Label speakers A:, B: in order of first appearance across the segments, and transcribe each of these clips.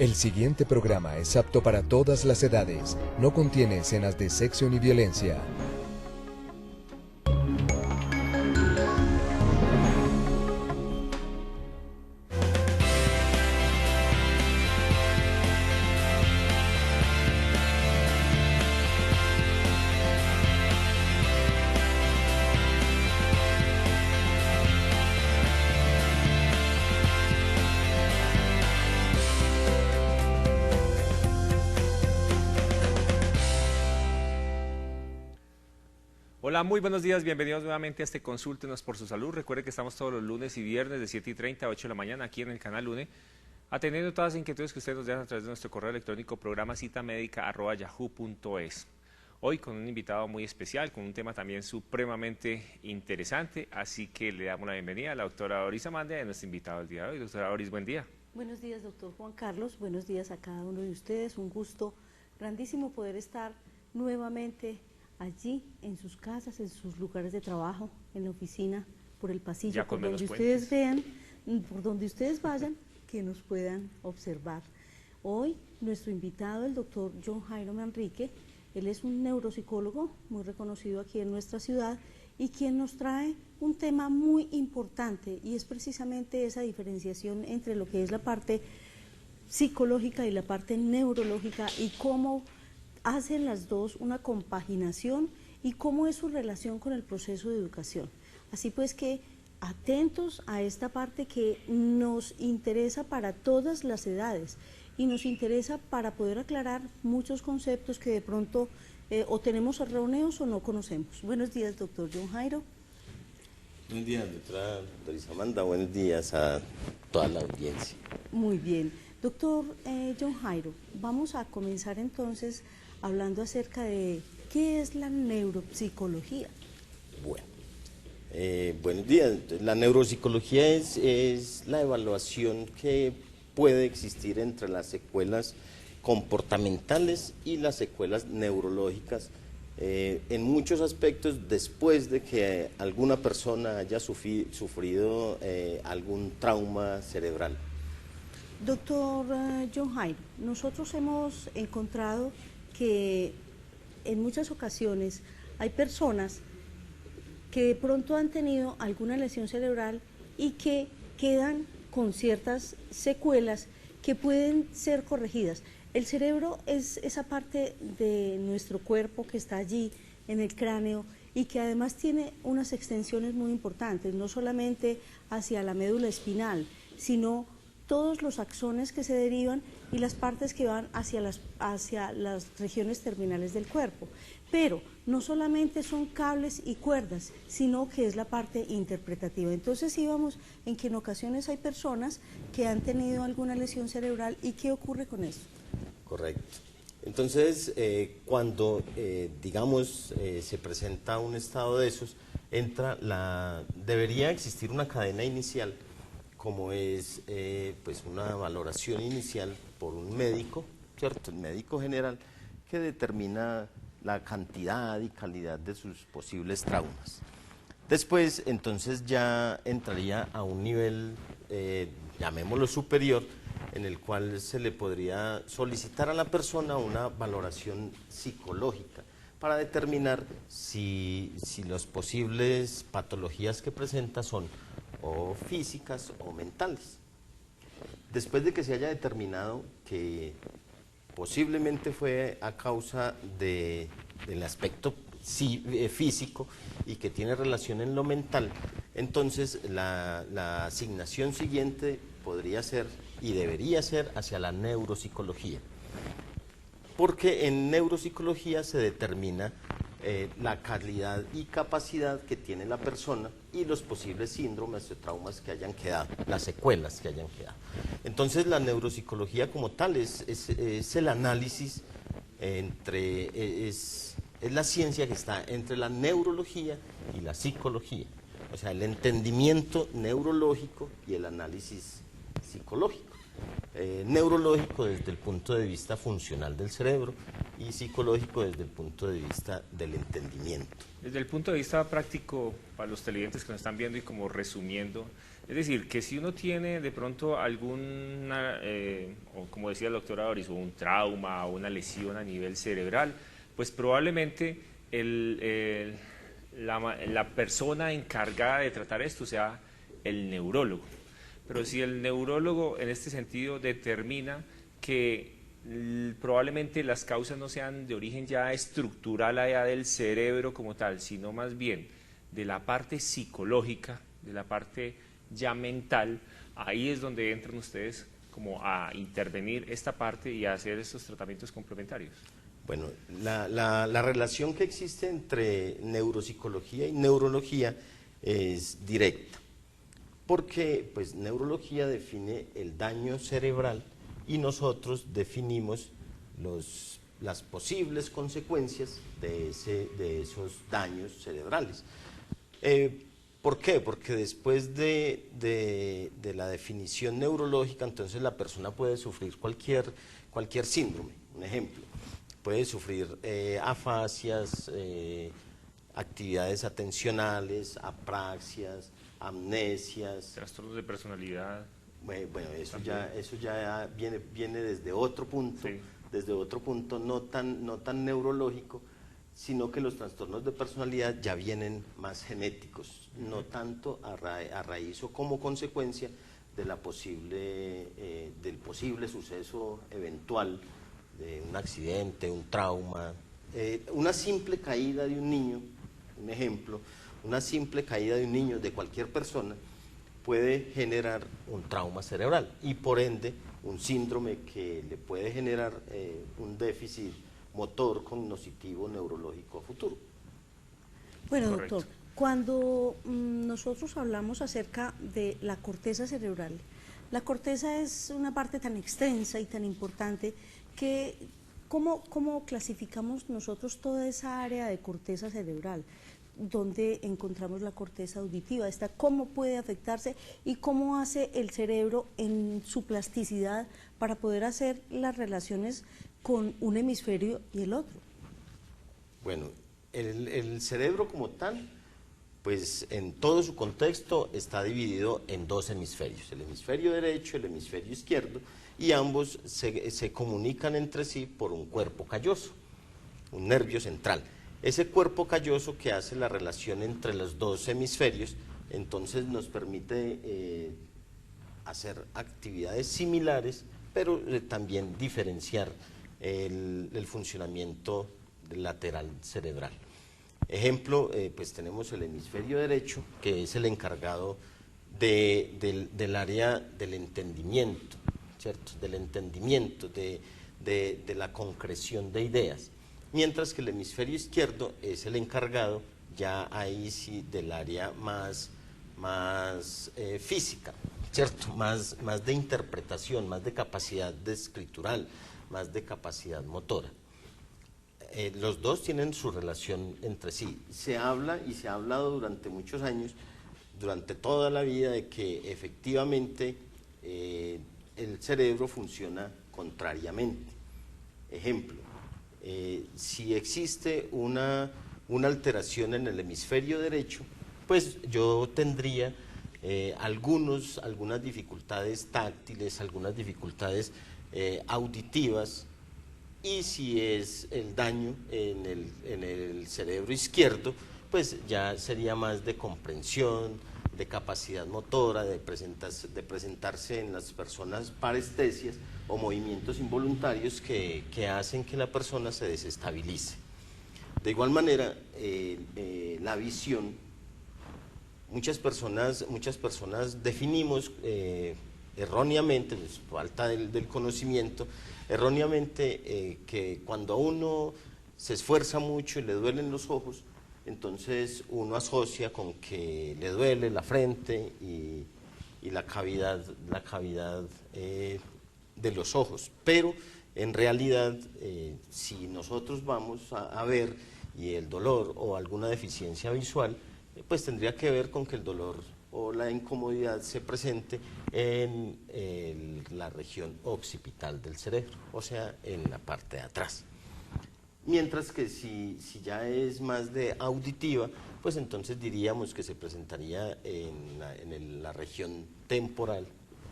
A: El siguiente programa es apto para todas las edades. No contiene escenas de sexo ni violencia.
B: Hola, muy buenos días, bienvenidos nuevamente a este Consúltenos por su Salud. Recuerde que estamos todos los lunes y viernes de 7:30 a 8 de la mañana aquí en el canal UNE, atendiendo todas las inquietudes que ustedes nos dejan a través de nuestro correo electrónico programacitamedica@yahoo.es. Hoy con un invitado muy especial, con un tema también supremamente interesante, así que le damos la bienvenida a la doctora Doris Amandia, nuestro invitado del día de hoy. Doctora Doris, buen día.
C: Buenos días, doctor Juan Carlos, buenos días a cada uno de ustedes, un gusto grandísimo poder estar nuevamente allí, en sus casas, en sus lugares de trabajo, en la oficina, por el pasillo, por donde ustedes vean, por donde ustedes vayan, que nos puedan observar. Hoy, nuestro invitado, el doctor John Jairo Manrique, él es un neuropsicólogo muy reconocido aquí en nuestra ciudad y quien nos trae un tema muy importante y es precisamente esa diferenciación entre lo que es la parte psicológica y la parte neurológica y cómo hacen las dos una compaginación y cómo es su relación con el proceso de educación. Así pues que atentos a esta parte que nos interesa para todas las edades y nos interesa para poder aclarar muchos conceptos que de pronto o tenemos erróneos o no conocemos. Buenos días, doctor John Jairo.
D: Buenos días, doctora Doris Amanda, buenos días a toda la audiencia.
C: Muy bien. Doctor John Jairo, vamos a comenzar entonces hablando acerca de qué es la neuropsicología.
D: Bueno, buenos días. La neuropsicología es la evaluación que puede existir entre las secuelas comportamentales y las secuelas neurológicas en muchos aspectos después de que alguna persona haya sufrido algún trauma cerebral.
C: Doctor John Jairo, nosotros hemos encontrado que en muchas ocasiones hay personas que de pronto han tenido alguna lesión cerebral y que quedan con ciertas secuelas que pueden ser corregidas. El cerebro es esa parte de nuestro cuerpo que está allí en el cráneo y que además tiene unas extensiones muy importantes, no solamente hacia la médula espinal, sino todos los axones que se derivan y las partes que van hacia las regiones terminales del cuerpo. Pero no solamente son cables y cuerdas, sino que es la parte interpretativa. Entonces íbamos en que en ocasiones hay personas que han tenido alguna lesión cerebral y ¿qué ocurre con eso?
D: Correcto. Entonces, cuando, digamos, se presenta un estado de esos, debería existir una cadena inicial, como es pues una valoración inicial por un médico, ¿cierto? El médico general, que determina la cantidad y calidad de sus posibles traumas. Después, entonces, ya entraría a un nivel, llamémoslo superior, en el cual se le podría solicitar a la persona una valoración psicológica para determinar si las posibles patologías que presenta son o físicas o mentales. Después de que se haya determinado que posiblemente fue a causa del aspecto físico y que tiene relación en lo mental, entonces la asignación siguiente podría ser y debería ser hacia la neuropsicología, porque en neuropsicología se determina la calidad y capacidad que tiene la persona y los posibles síndromes o traumas que hayan quedado, las secuelas que hayan quedado. Entonces la neuropsicología como tal es el análisis es la ciencia que está entre la neurología y la psicología, o sea, el entendimiento neurológico y el análisis psicológico. Neurológico desde el punto de vista funcional del cerebro y psicológico desde el punto de vista del entendimiento.
B: Desde el punto de vista práctico, para los televidentes que nos están viendo y como resumiendo, Es decir, que si uno tiene de pronto alguna, o como decía el doctor Doris, un trauma o una lesión a nivel cerebral, pues probablemente la persona encargada de tratar esto sea el neurólogo. Pero si el neurólogo en este sentido determina que probablemente las causas no sean de origen ya estructural allá del cerebro como tal, sino más bien de la parte psicológica, de la parte ya mental, ahí es donde entran ustedes como a intervenir esta parte y a hacer estos tratamientos complementarios.
D: Bueno, la relación que existe entre neuropsicología y neurología es directa, porque pues neurología define el daño cerebral y nosotros definimos las posibles consecuencias de esos daños cerebrales. ¿Por qué? Porque después de la definición neurológica, entonces la persona puede sufrir cualquier síndrome. Un ejemplo, puede sufrir afasias, actividades atencionales, apraxias, amnesias.
B: Trastornos de personalidad.
D: Bueno, eso ya viene desde otro punto,
B: Sí.
D: desde otro punto no tan neurológico, sino que los trastornos de personalidad ya vienen más genéticos, no tanto a raíz o como consecuencia de del posible suceso eventual, de un accidente, un trauma, una simple caída de un niño, un ejemplo, una simple caída de un niño, de cualquier persona, puede generar un trauma cerebral y por ende un síndrome que le puede generar un déficit motor cognitivo neurológico a futuro.
C: Bueno,
B: Correcto.
C: doctor, cuando nosotros hablamos acerca de la corteza cerebral, la corteza es una parte tan extensa y tan importante que ¿cómo clasificamos nosotros toda esa área de corteza cerebral? ¿Dónde encontramos la corteza auditiva? ¿Cómo puede afectarse y cómo hace el cerebro en su plasticidad para poder hacer las relaciones con un hemisferio y el otro?
D: Bueno, el cerebro como tal, pues en todo su contexto está dividido en dos hemisferios, el hemisferio derecho y el hemisferio izquierdo, y ambos se comunican entre sí por un cuerpo calloso, un nervio central. Ese cuerpo calloso que hace la relación entre los dos hemisferios, entonces nos permite hacer actividades similares, pero también diferenciar el funcionamiento lateral cerebral. Ejemplo, pues tenemos el hemisferio derecho, que es el encargado del área del entendimiento, ¿cierto? Del entendimiento, de la concreción de ideas. Mientras que el hemisferio izquierdo es el encargado, ya ahí sí, del área más física, ¿cierto? Más de interpretación, más de capacidad escritural, más de capacidad motora. Los dos tienen su relación entre sí. Se habla y se ha hablado durante muchos años, durante toda la vida, de que efectivamente el cerebro funciona contrariamente. Ejemplo, si existe una alteración en el hemisferio derecho, pues yo tendría algunas dificultades táctiles, algunas dificultades auditivas, y si es el daño en el cerebro izquierdo, pues ya sería más de comprensión, de capacidad motora, de presentarse en las personas parestesias o movimientos involuntarios que hacen que la persona se desestabilice. De igual manera, la visión, muchas personas definimos erróneamente, pues, falta del conocimiento, erróneamente que cuando a uno se esfuerza mucho y le duelen los ojos, entonces uno asocia con que le duele la frente y la cavidad de los ojos, pero en realidad si nosotros vamos a ver y el dolor o alguna deficiencia visual, pues tendría que ver con que el dolor o la incomodidad se presente en la región occipital del cerebro, o sea, en la parte de atrás. Mientras que si ya es más de auditiva, pues entonces diríamos que se presentaría en la región temporal,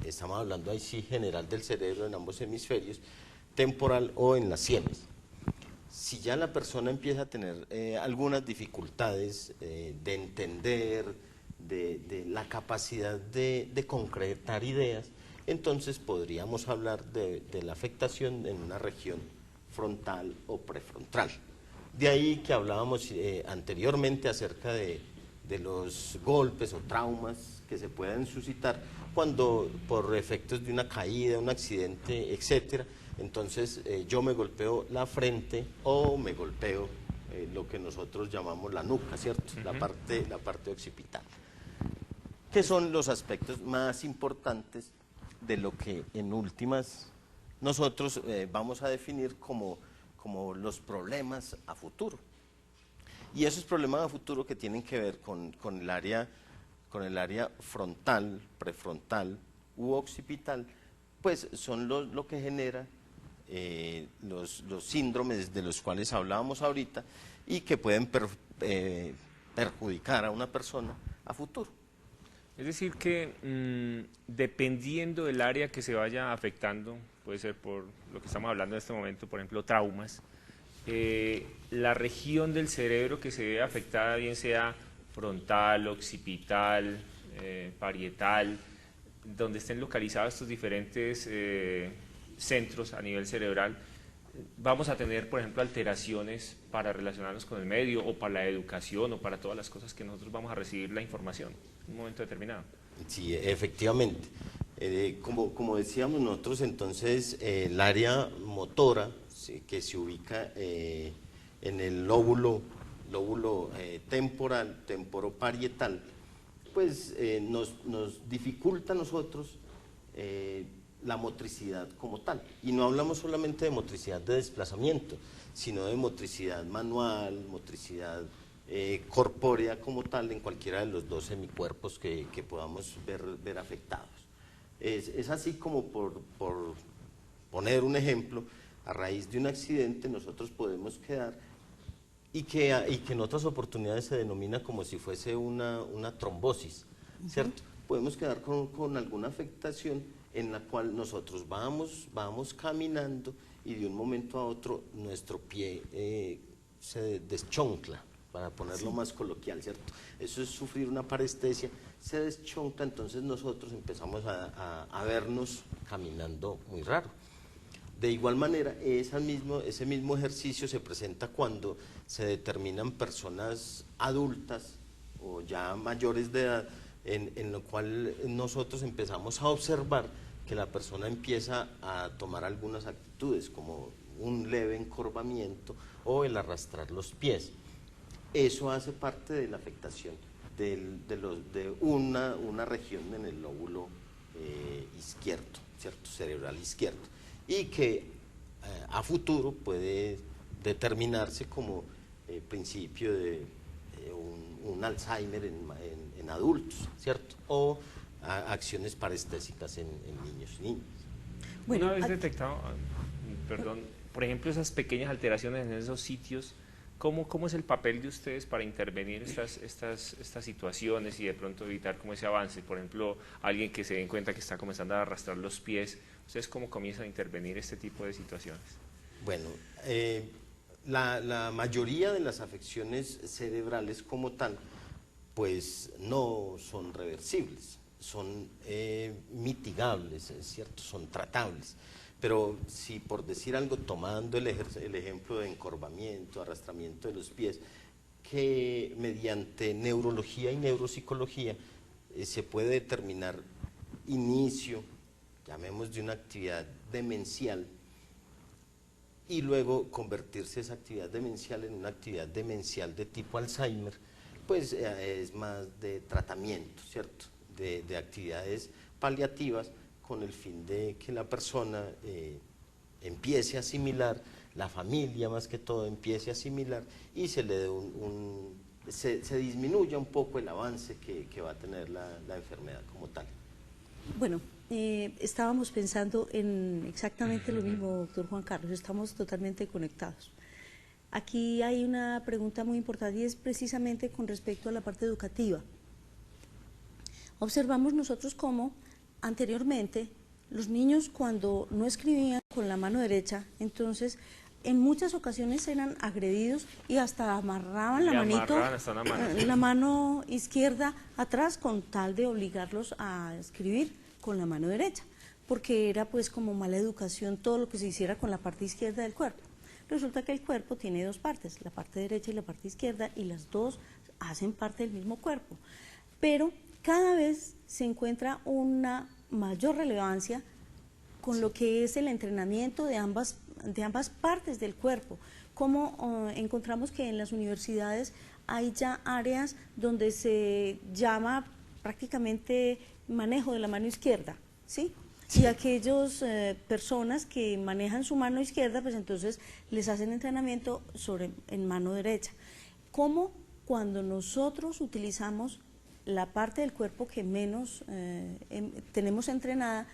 D: estamos hablando ahí sí general del cerebro en ambos hemisferios, temporal o en las sienes. Si ya la persona empieza a tener algunas dificultades de entender, de la capacidad de concretar ideas, entonces podríamos hablar de la afectación en una región frontal o prefrontal. De ahí que hablábamos anteriormente acerca de los golpes o traumas que se pueden suscitar cuando por efectos de una caída, un accidente, etcétera, entonces yo me golpeo la frente o me golpeo lo que nosotros llamamos la nuca, ¿cierto? La parte occipital. ¿Qué son los aspectos más importantes de lo que en últimas nosotros vamos a definir como los problemas a futuro? Y esos problemas a futuro que tienen que ver con el área frontal, prefrontal u occipital, pues son lo que genera los síndromes de los cuales hablábamos ahorita y que pueden perjudicar a una persona a futuro.
B: Es decir que dependiendo del área que se vaya afectando, puede ser por lo que estamos hablando en este momento, por ejemplo, traumas, la región del cerebro que se ve afectada, bien sea frontal, occipital, parietal, donde estén localizados estos diferentes centros a nivel cerebral, vamos a tener, por ejemplo, alteraciones para relacionarnos con el medio o para la educación o para todas las cosas que nosotros vamos a recibir la información en un momento determinado. Sí,
D: efectivamente. Como decíamos nosotros, entonces, el área motora, ¿sí?, que se ubica en el lóbulo temporal, temporoparietal, pues nos dificulta a nosotros la motricidad como tal. Y no hablamos solamente de motricidad de desplazamiento, sino de motricidad manual, motricidad corpórea como tal en cualquiera de los dos semicuerpos que podamos ver afectados. Es así como por poner un ejemplo, a raíz de un accidente nosotros podemos quedar y que en otras oportunidades se denomina como si fuese una trombosis, ¿cierto? Podemos quedar con alguna afectación en la cual nosotros vamos caminando y de un momento a otro nuestro pie se deschoncla, para ponerlo más coloquial, ¿cierto? Eso es sufrir una parestesia, se deschoncla, entonces nosotros empezamos a vernos caminando muy raro. De igual manera, ese mismo ejercicio se presenta cuando se determinan personas adultas o ya mayores de edad, en lo cual nosotros empezamos a observar que la persona empieza a tomar algunas actitudes, como un leve encorvamiento o el arrastrar los pies. Eso hace parte de la afectación de una región en el lóbulo izquierdo, ¿cierto? Cerebral izquierdo, y que a futuro puede determinarse como principio de un Alzheimer en adultos, ¿cierto? O acciones parestésicas en niños y niñas.
B: Bueno, una vez detectado, perdón, por ejemplo, esas pequeñas alteraciones en esos sitios, ¿cómo es el papel de ustedes para intervenir estas situaciones y de pronto evitar como ese avance? Por ejemplo, alguien que se den cuenta que está comenzando a arrastrar los pies, ¿ustedes cómo comienzan a intervenir este tipo de situaciones?
D: Bueno, la mayoría de las afecciones cerebrales como tal, pues no son reversibles, son mitigables, es cierto, son tratables. Pero si por decir algo, tomando el ejemplo de encorvamiento, arrastramiento de los pies, que mediante neurología y neuropsicología se puede determinar inicio, llamemos de una actividad demencial, y luego convertirse esa actividad demencial en una actividad demencial de tipo Alzheimer, pues es más de tratamiento, ¿cierto? De actividades paliativas, con el fin de que la persona empiece a asimilar, la familia más que todo empiece a asimilar y se le dé se disminuya un poco el avance que va a tener la enfermedad como tal.
C: Bueno, estábamos pensando en exactamente lo mismo, doctor Juan Carlos, estamos totalmente conectados. aquí hay una pregunta muy importante y es precisamente con respecto a la parte educativa. Observamos nosotros cómo anteriormente los niños cuando no escribían con la mano derecha, entonces en muchas ocasiones eran agredidos y hasta amarraban la mano izquierda atrás con tal de obligarlos a escribir con la mano derecha, porque era pues como mala educación todo lo que se hiciera con la parte izquierda del cuerpo. Resulta que el cuerpo tiene dos partes, la parte derecha y la parte izquierda, y las dos hacen parte del mismo cuerpo, pero cada vez se encuentra una mayor relevancia con lo que es el entrenamiento de ambas partes del cuerpo. Como encontramos que en las universidades hay ya áreas donde se llama prácticamente manejo de la mano izquierda, ¿sí? Y aquellas personas que manejan su mano izquierda, pues entonces les hacen entrenamiento en mano derecha. ¿Cómo cuando nosotros utilizamos la parte del cuerpo que menos tenemos entrenada,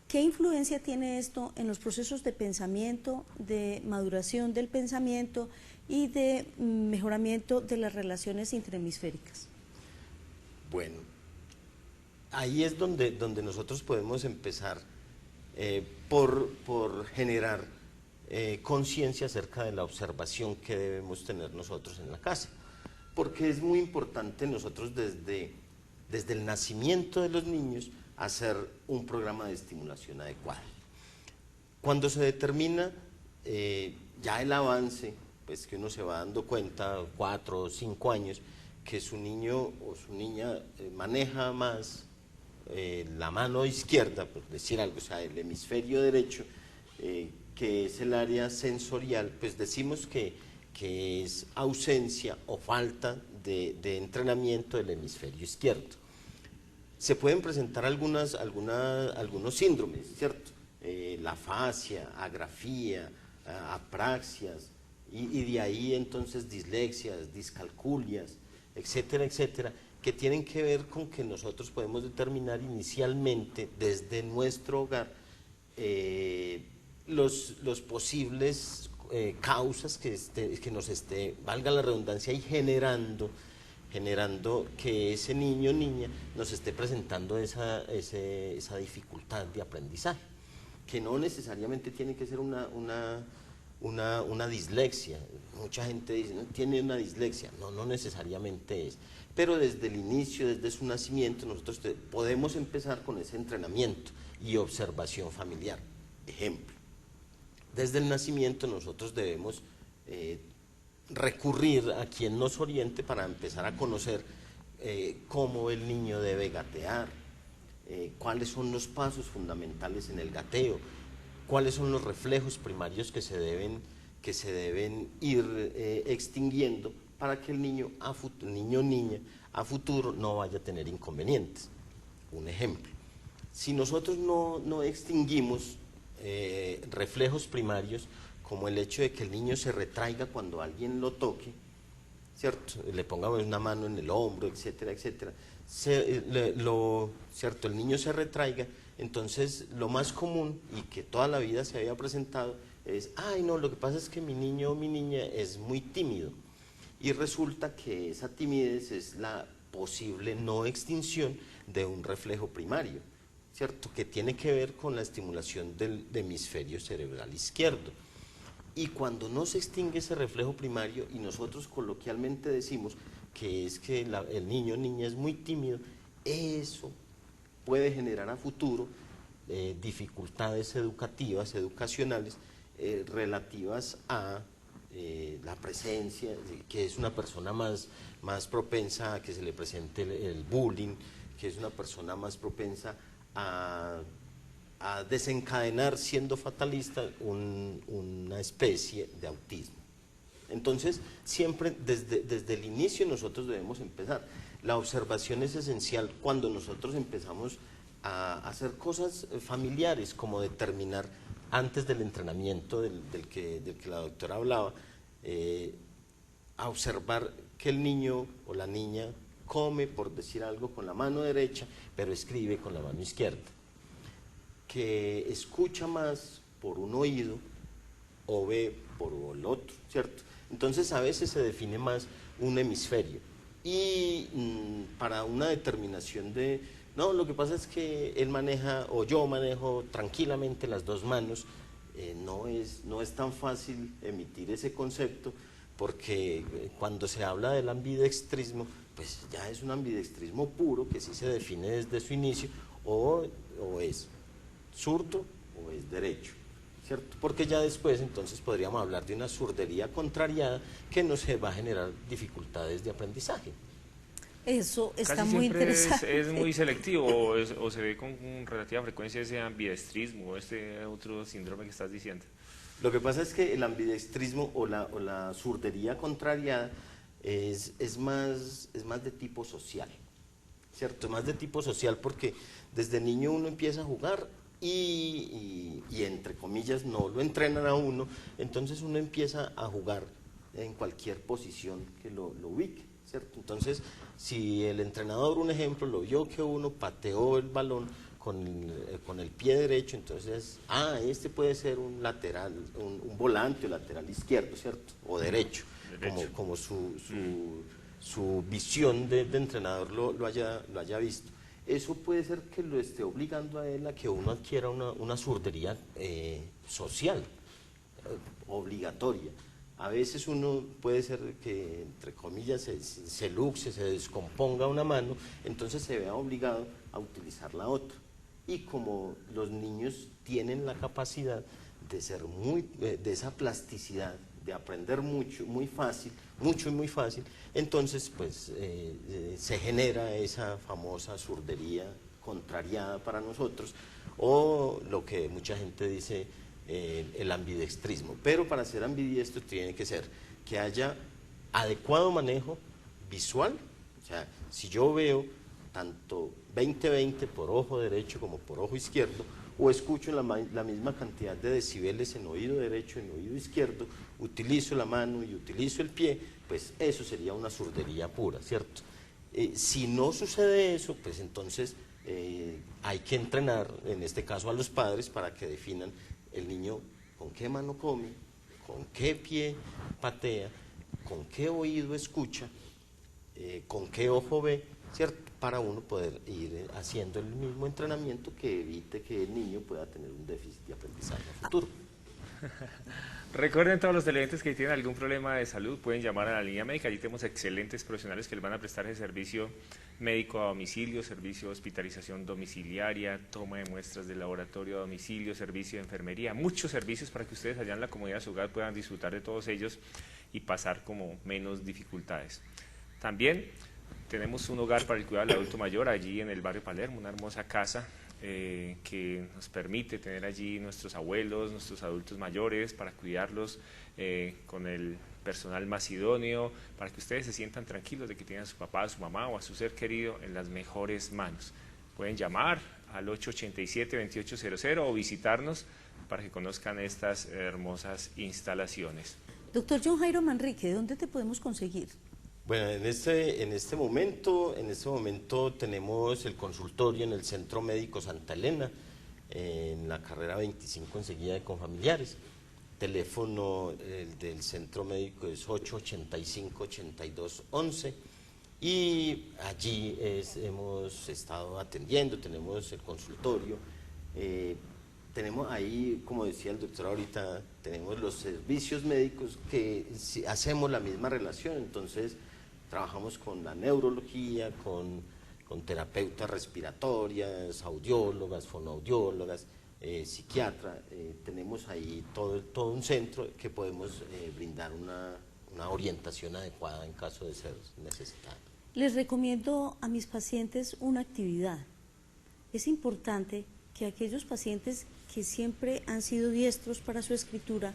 C: qué influencia tiene esto en los procesos de pensamiento, de maduración del pensamiento y de mejoramiento de las relaciones interhemisféricas?
D: Bueno, ahí es donde nosotros podemos empezar por generar conciencia acerca de la observación que debemos tener nosotros en la casa, porque es muy importante nosotros desde el nacimiento de los niños hacer un programa de estimulación adecuado. Cuando se determina ya el avance, pues que uno se va dando cuenta, 4 o 5 años, que su niño o su niña maneja más la mano izquierda, por decir algo, o sea, el hemisferio derecho, que es el área sensorial, pues decimos que es ausencia o falta de entrenamiento del hemisferio izquierdo. Se pueden presentar algunos síndromes, ¿cierto? La afasia, agrafía, apraxias, y de ahí entonces dislexias, discalculias, etcétera, etcétera, que tienen que ver con que nosotros podemos determinar inicialmente desde nuestro hogar los posibles causas que nos valga la redundancia, y generando que ese niño o niña nos esté presentando esa dificultad de aprendizaje, que no necesariamente tiene que ser una dislexia. Mucha gente dice, no, tiene una dislexia, no necesariamente es, pero desde el inicio, desde su nacimiento, nosotros podemos empezar con ese entrenamiento y observación familiar. Ejemplo, desde el nacimiento nosotros debemos recurrir a quien nos oriente para empezar a conocer cómo el niño debe gatear, cuáles son los pasos fundamentales en el gateo, cuáles son los reflejos primarios que se deben ir extinguiendo para que el niño o niña a futuro no vaya a tener inconvenientes. Un ejemplo, si nosotros no extinguimos reflejos primarios, como el hecho de que el niño se retraiga cuando alguien lo toque, ¿cierto? Le pongamos una mano en el hombro, etcétera, etcétera, ¿cierto? El niño se retraiga, entonces lo más común y que toda la vida se había presentado es, ay no, lo que pasa es que mi niño o mi niña es muy tímido, y resulta que esa timidez es la posible no extinción de un reflejo primario, ¿cierto? Que tiene que ver con la estimulación del hemisferio cerebral izquierdo. Y cuando no se extingue ese reflejo primario, y nosotros coloquialmente decimos que es que el niño o niña es muy tímido, eso puede generar a futuro dificultades educacionales, relativas a la presencia, que es una persona más propensa a que se le presente el bullying, que es una persona más propensa a desencadenar, siendo fatalista, una especie de autismo. Entonces, siempre desde el inicio nosotros debemos empezar. La observación es esencial cuando nosotros empezamos a hacer cosas familiares, como determinar antes del entrenamiento del que la doctora hablaba, a observar que el niño o la niña come, por decir algo, con la mano derecha, pero escribe con la mano izquierda, que escucha más por un oído o ve por el otro, ¿cierto? Entonces a veces se define más un hemisferio. Y para una determinación de, no, lo que pasa es que él maneja o yo manejo tranquilamente las dos manos, no es tan fácil emitir ese concepto, porque cuando se habla del ambidextrismo, pues ya es un ambidextrismo puro que sí se define desde su inicio, o es zurdo o es derecho, ¿cierto? Porque ya después entonces podríamos hablar de una zurdería contrariada que nos va a generar dificultades de aprendizaje.
C: Eso está
B: Casi
C: muy
B: siempre
C: interesante.
B: es muy selectivo o se ve con relativa frecuencia ese ambidextrismo o este otro síndrome que estás diciendo.
D: Lo que pasa es que el ambidextrismo o la zurdería contrariada es más de tipo social, ¿cierto? Más de tipo social porque desde niño uno empieza a jugar y entre comillas no lo entrenan a uno, entonces uno empieza a jugar en cualquier posición que lo ubique, ¿cierto? Entonces, si el entrenador, un ejemplo, lo vio que uno pateó el balón con el pie derecho, entonces, este puede ser un lateral, un volante o lateral izquierdo, ¿cierto? O derecho. Como su visión de entrenador lo haya visto. Eso puede ser que lo esté obligando a él a que uno adquiera una zurdería social, obligatoria. A veces uno puede ser que, entre comillas, se luxe, se descomponga una mano, entonces se vea obligado a utilizar la otra. Y como los niños tienen la capacidad de ser de esa plasticidad, de aprender mucho, muy fácil, mucho y muy fácil, entonces pues se genera esa famosa zurdería contrariada para nosotros, o lo que mucha gente dice, el ambidextrismo. Pero para ser ambidiestro tiene que ser que haya adecuado manejo visual, o sea, si yo veo tanto 20/20 por ojo derecho como por ojo izquierdo, o escucho la misma cantidad de decibeles en oído derecho y en oído izquierdo, utilizo la mano y utilizo el pie, pues eso sería una zurdería pura, ¿cierto? Si no sucede eso, pues entonces hay que entrenar, en este caso a los padres, para que definan el niño con qué mano come, con qué pie patea, con qué oído escucha, con qué ojo ve, ¿cierto? Para uno poder ir haciendo el mismo entrenamiento que evite que el niño pueda tener un déficit de aprendizaje a futuro.
B: Recuerden todos los televidentes que tienen algún problema de salud, pueden llamar a la línea médica. Allí tenemos excelentes profesionales que les van a prestar el servicio médico a domicilio, servicio de hospitalización domiciliaria, toma de muestras de laboratorio a domicilio, servicio de enfermería, muchos servicios para que ustedes allá en la comodidad de su hogar puedan disfrutar de todos ellos y pasar como menos dificultades. También tenemos un hogar para el cuidado del adulto mayor allí en el barrio Palermo, una hermosa casa que nos permite tener allí nuestros abuelos, nuestros adultos mayores, para cuidarlos con el personal más idóneo, para que ustedes se sientan tranquilos de que tienen a su papá, a su mamá o a su ser querido en las mejores manos. Pueden llamar al 887-2800 o visitarnos para que conozcan estas hermosas instalaciones.
C: Doctor John Jairo Manrique, ¿dónde te podemos conseguir?
D: Bueno, en este momento tenemos el consultorio en el Centro Médico Santa Elena, en la carrera 25 enseguida de Confamiliares. Teléfono del centro médico es 885-8211 y allí hemos estado atendiendo, tenemos el consultorio, tenemos ahí, como decía el doctor ahorita, tenemos los servicios médicos que hacemos la misma relación, entonces trabajamos con la neurología, con terapeutas respiratorias, audiólogas, fonoaudiólogas, psiquiatra, tenemos ahí todo un centro que podemos brindar una orientación adecuada en caso de ser necesitado.
C: Les recomiendo a mis pacientes una actividad. Es importante que aquellos pacientes que siempre han sido diestros para su escritura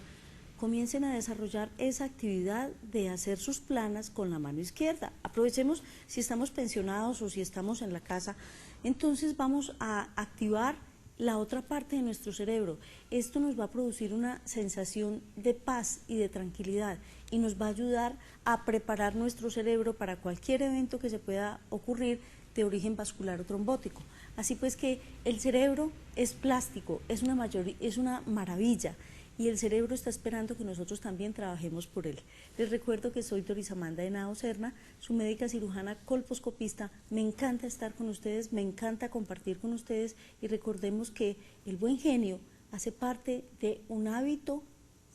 C: comiencen a desarrollar esa actividad de hacer sus planas con la mano izquierda. Aprovechemos si estamos pensionados o si estamos en la casa, entonces vamos a activar la otra parte de nuestro cerebro. Esto nos va a producir una sensación de paz y de tranquilidad y nos va a ayudar a preparar nuestro cerebro para cualquier evento que se pueda ocurrir de origen vascular o trombótico. Así pues que el cerebro es plástico, es una maravilla y el cerebro está esperando que nosotros también trabajemos por él. Les recuerdo que soy Doris Amanda Henao Serna, su médica cirujana colposcopista. Me encanta estar con ustedes, me encanta compartir con ustedes y recordemos que el buen genio hace parte de un hábito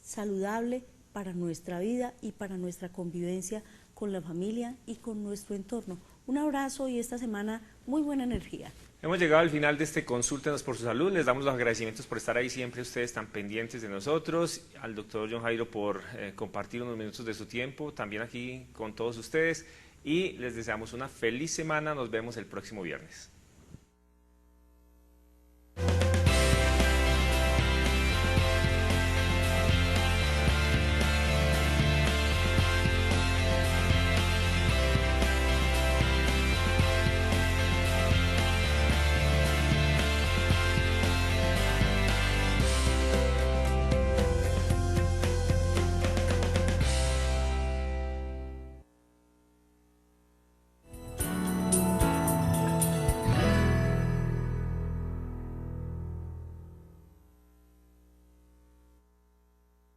C: saludable para nuestra vida y para nuestra convivencia con la familia y con nuestro entorno. Un abrazo y esta semana muy buena energía.
B: Hemos llegado al final de este Consúltenos por su Salud. Les damos los agradecimientos por estar ahí siempre ustedes tan pendientes de nosotros, al doctor John Jairo por compartir unos minutos de su tiempo, también aquí con todos ustedes, y les deseamos una feliz semana. Nos vemos el próximo viernes.